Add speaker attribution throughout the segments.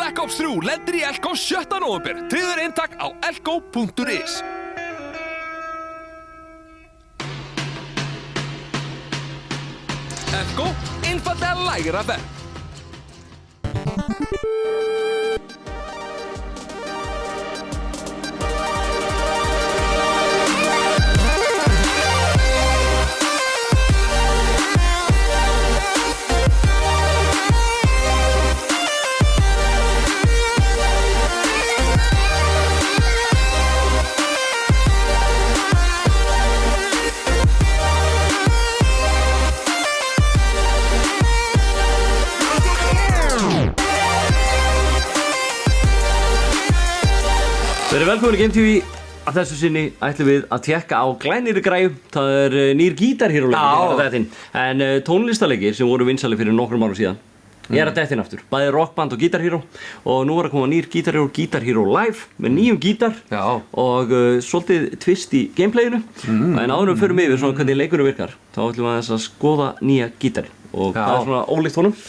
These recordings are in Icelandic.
Speaker 1: Black Ops 3 lendir í Elko 7. nóvember. Tryggður eintak á elko.is. Elko, einfallega lægra verð.
Speaker 2: Verið velkomin í Game TV. Að þessu sinni ætlum við að tékka á glænýrri græju. Það nýr Guitar Hero leikir en tónlistarleikir sem voru vinsælir fyrir nokkrum árum síðan að detta inn aftur. Bæði rockband og Guitar Hero og nú að koma nýr Guitar Hero Live með nýjum gítar og svolítið twist í gameplayinu. En áður við förum yfir svona hvernig leikurinn virkar þá ætlum við aðeins að skoða nýja gítarinn og það er svona ólíkt honum.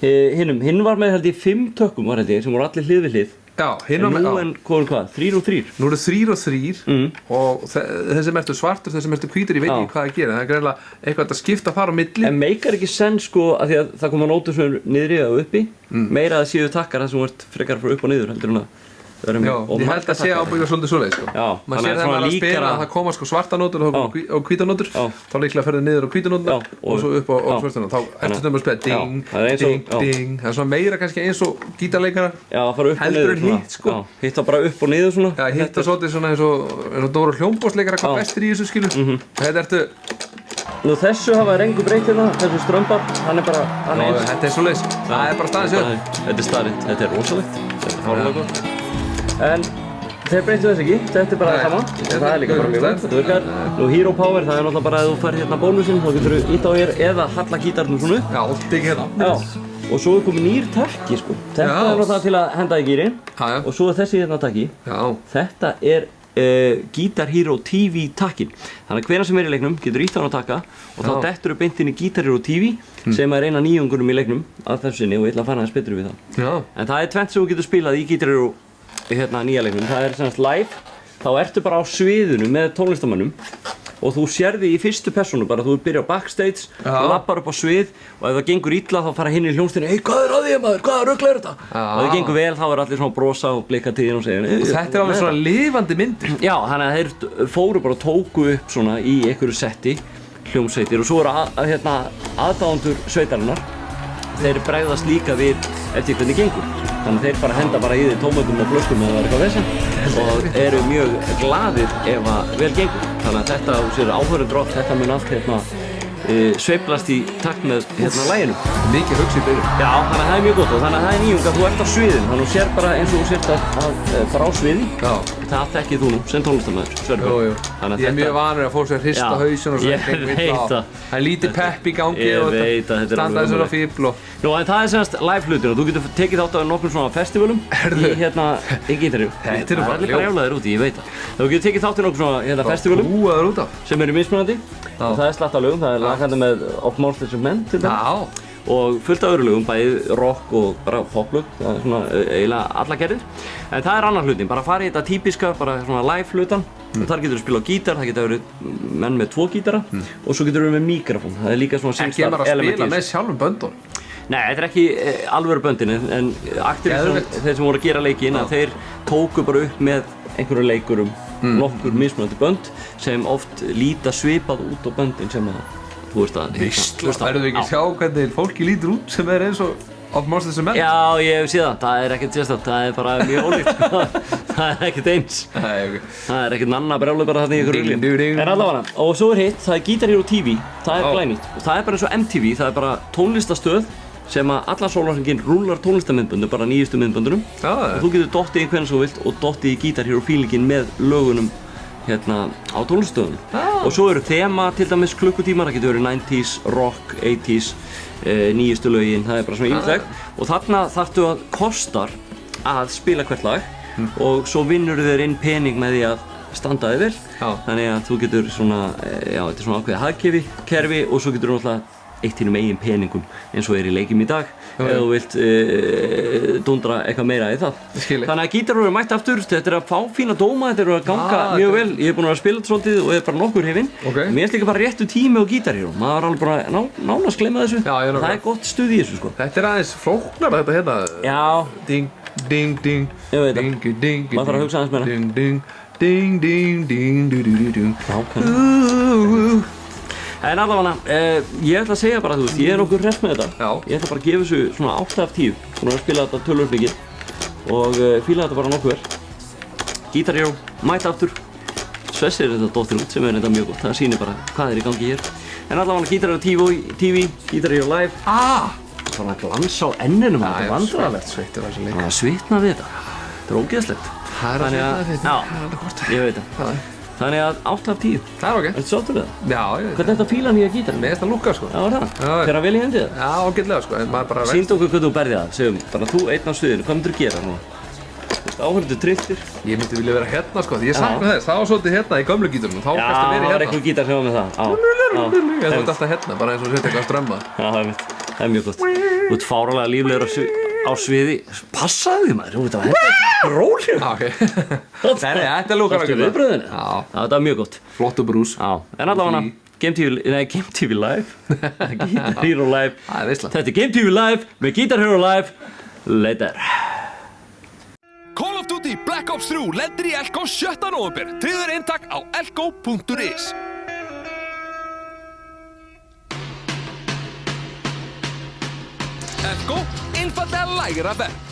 Speaker 2: Hinn var með held ég 5 tökkum var held ég sem voru allir hlið við hlið.
Speaker 3: Já,
Speaker 2: en nú en hvað, 3 og 3?
Speaker 3: Nú eru 3 og 3 og þessi mertu svartur, þessi mertu hvítur, ég veit ekki hvað það gerir. Það er greinlega eitthvað að skipta þar á milli.
Speaker 2: En meikar ekki senn sko að því að það koma nótur sem niðri og uppi meira að séu takkar það sem vart frekar frá upp og niður heldur en að
Speaker 3: Já, ég held að sé ábyggja svolítið svoleið sko.
Speaker 2: Já,
Speaker 3: maður sér þegar maður er að spila að það koma sko svarta nótur og hvíta nótur þá líklega ferði niður á hvíta nótur og svo upp á svarta nótur þá ertu stundum að spila ding, ding, ding það er svona meira kannski eins og gítarleikara heldur en hitt sko
Speaker 2: hitta bara upp og niður svona
Speaker 3: Já, hitta svolítið svona eins og Dóra hljómborðsleikara hvað bestir í þessu skilu þetta ertu
Speaker 2: Nú þessu hafa þær engu breytt hérna, þessu strömbar, hann er bara, hann er eins.
Speaker 3: Þetta er svoleiðis, það er bara staðið sér.
Speaker 2: Þetta er staðrind, þetta er rosalegt, þetta er fárlega gott. En þeir breyttu þess ekki, þetta er bara saman, það er líka bara mjög vel, þetta virkar. Nú Hero Power, það er náttúrulega bara að þú fær hérna bónusinn, þá getur þú ítt á hér eða halla gítarnum svona upp.
Speaker 3: Já, digg hérna.
Speaker 2: Já, og svo er komið nýr takki sko. Þetta er náttúrulega til að henda í gírinn og svo er þessi hérna takki. Þetta er Guitar Hero TV takkin. Þannig að hvenær sem er í leiknum getur ítt á hann að taka og þá dettur upp beint inn í Guitar Hero TV sem er eina nýjungunum í leiknum að þessu sinni og ég ætla að fara aðeins betur við það. En það er tvennt sem þú getur spilað í Guitar Hero nýja leiknum. Það er semst live, þá ertu bara á sviðinu með tónlistarmönnum og þú sérði í fyrstu persónu bara þú byrjar á backstage, þú lappar upp á svið og ef það gengur illa þá fara hinn í hljómsveitinni Hey, hvað er að þér maður? Hvaða rugl er þetta? Og ef það gengur vel þá er allir svona að brosa og blikka til þín og segja
Speaker 3: Þetta er alveg svona lifandi myndir.
Speaker 2: Já, þannig að þeir fóru bara og tóku upp svona í einhverju setti hljómsveitir og svo eru aðdáendur sveitarinnar þeir bregðast líka við eftir hvernig gengur. Þannig að þeir bara henda bara í því tómatum og flöskum eða eitthvað vesen og eru mjög glaðir ef að vel gengur. Þannig að þetta sér áhörundrótt, þetta mun allt sveiflast í takt með læginu.
Speaker 3: Mikið hugsi í byrjun.
Speaker 2: Já, þannig að það er mjög gott og þannig að það er nýjung að þú ert á sviðin. Þannig að þú sér bara eins og þú sért að bara á sviði. Það þekkið þú nú sem tónlistarmaður.
Speaker 3: Jú. Ég er mjög vanur að fólk sem hrista hausinn og
Speaker 2: ég veit það.
Speaker 3: Það er lítið pepp í gangi og þetta standaði svona fíbl og...
Speaker 2: Nú, en það er semast live hlutin og þú getur tekið þátt á nokkrum svona festivalum í Guitar Hero.
Speaker 3: Þetta er
Speaker 2: bara allir brjálaðir úti, ég veit það. Þú getur tekið þátt í nokkrum svona festivalum sem eru mismunandi og það er slatt af lögum, það er lagandi með Of Monsters and Men til dæmis og fullt af öðru lögum, bæði rock og bara poplög, það er svona eiginlega alla gerðir. En það er annar hlutin, bara fara í þetta típiska, bara svona live hlutan og þar getur þú spila á gítar, það getur verið menn með 2 gítara og svo getur þú með mikrofón, það er líka svona
Speaker 3: SingStar element í þessu. Ekki bara að spila með sjálfum böndunum?
Speaker 2: Nei, þetta er ekki alvöru böndin en Activision, þeir sem voru að gera leikinn, þeir tóku bara upp með einhverjum leikurum nokkur mismunandi bönd sem oft líta svipað út á böndin sem að þú veist að
Speaker 3: Verður þú ekki að sjá hvernig fólki lítur út sem er eins og Of Monsters and Men?
Speaker 2: Já, ég hef séð það, það er ekkert sérstætt, það er bara mjög ólíkt það er ekkert eins það er ekkert nanna brjálu bara þarna í ykkur rugli en allavega, og svo er hitt, það er Guitar Hero TV það er glænýtt og það er bara eins og MTV það er bara tónlistastöð sem að allan sólarhringinn rúllar tónlistarmyndböndu bara nýjustu myndböndunum og þú getur dottið í hvernig svo vilt og dottið í Guitar Hero feelinginn með lögunum á tónlistarstöðunum og svo eru þema til dæmis klukkutímar, það getur verið 90s, rock, 80s nýjustu lögin, það er bara svona ýmislegt og þarna þarftu að kostar að spila hvert lag og svo vinnur þér inn pening með því að standa þig vel þannig að þú getur svona, þetta er svona ákveðið hagkerfi og svo getur þú náttúrulega eytt þínum eigin peningum eins og í leikjum í dag ef þú vilt dundra eitthvað meira í það. Þannig að Guitar Hero mætt aftur, þetta að fá fína dóma, þetta að ganga mjög vel. Ég búinn að spila þetta svolítið og bara nokkur hrifinn. Mér finnst líka bara réttu tími á Guitar Hero, maður alveg bara nánast gleyma þessu. Það gott stuð í þessu sko.
Speaker 3: Þetta aðeins flóknara þetta hérna.
Speaker 2: Já.
Speaker 3: Ding, ding, ding.
Speaker 2: Ég veit það. Maður þarf að hugsa aðeins meira.
Speaker 3: Ding, ding, ding, ding, ding, ding, ding.
Speaker 2: En allavega, ég ætla að segja bara, þú veist, ég nokkuð hress með þetta. Ég ætla bara að gefa þessu svona 8 af 10. Búinn að spila þetta töluvert mikið og fíla þetta bara nokkuð vel. Guitar Hero, mætt aftur. Svessir þetta dóttir út sem þetta mjög gott. Það sýnir bara hvað í gangi hér. En allavega Guitar Hero TV, Guitar Hero Live. Svona glans á enninu, þetta er vandræðalegt. Það svitnar við þetta. Þetta er ógeðslegt.
Speaker 3: Það er að svitna við
Speaker 2: ég veit það. Þannig að 8 af 10.
Speaker 3: Það er ok.
Speaker 2: Ertu sáttur við það?
Speaker 3: Já, ég veit.
Speaker 2: Hvernig er þetta fíla nýja gítarinn?
Speaker 3: Mér finnst það lúkka sko.
Speaker 2: Já, það. Fer hann vel í hendið það?
Speaker 3: Já, ágætlega sko, en maður bara
Speaker 2: Sýndu okkur hvernig þú berði það, segjum. Þannig að þú einn á sviðinu, hvað myndir þú gera núna? Þú veist, áhörðu trilltir.
Speaker 3: Ég myndi vilja vera hérna sko, því ég sakna þess. Það var svolítið hérna í gömlu gítarnum, þá kannski verið hérna.
Speaker 2: Já, það var eitthvað gítar sem var með það.
Speaker 3: Ég þótti alltaf hérna, bara eins og setja eitthvað að strömma.
Speaker 2: Já, það er mjög gott. Þú ert fáralega líflegur á sviði. Passaðu þig maður, þú veit að þetta rólir.
Speaker 3: Nei, þetta er lúkar
Speaker 2: ágætlega. Viðbröðinu? Já, þetta er mjög gott.
Speaker 3: Flottu brús.
Speaker 2: Já, en allavega Game TV Live. Guitar Hero Live. Þetta er Game TV Live með Guitar Hero Live. Later.
Speaker 1: Call of Duty Black Ops 3 lendir í Elko 7. nóvember. Tryggður eintak á elko.is. Elko, einfallega lægra verð.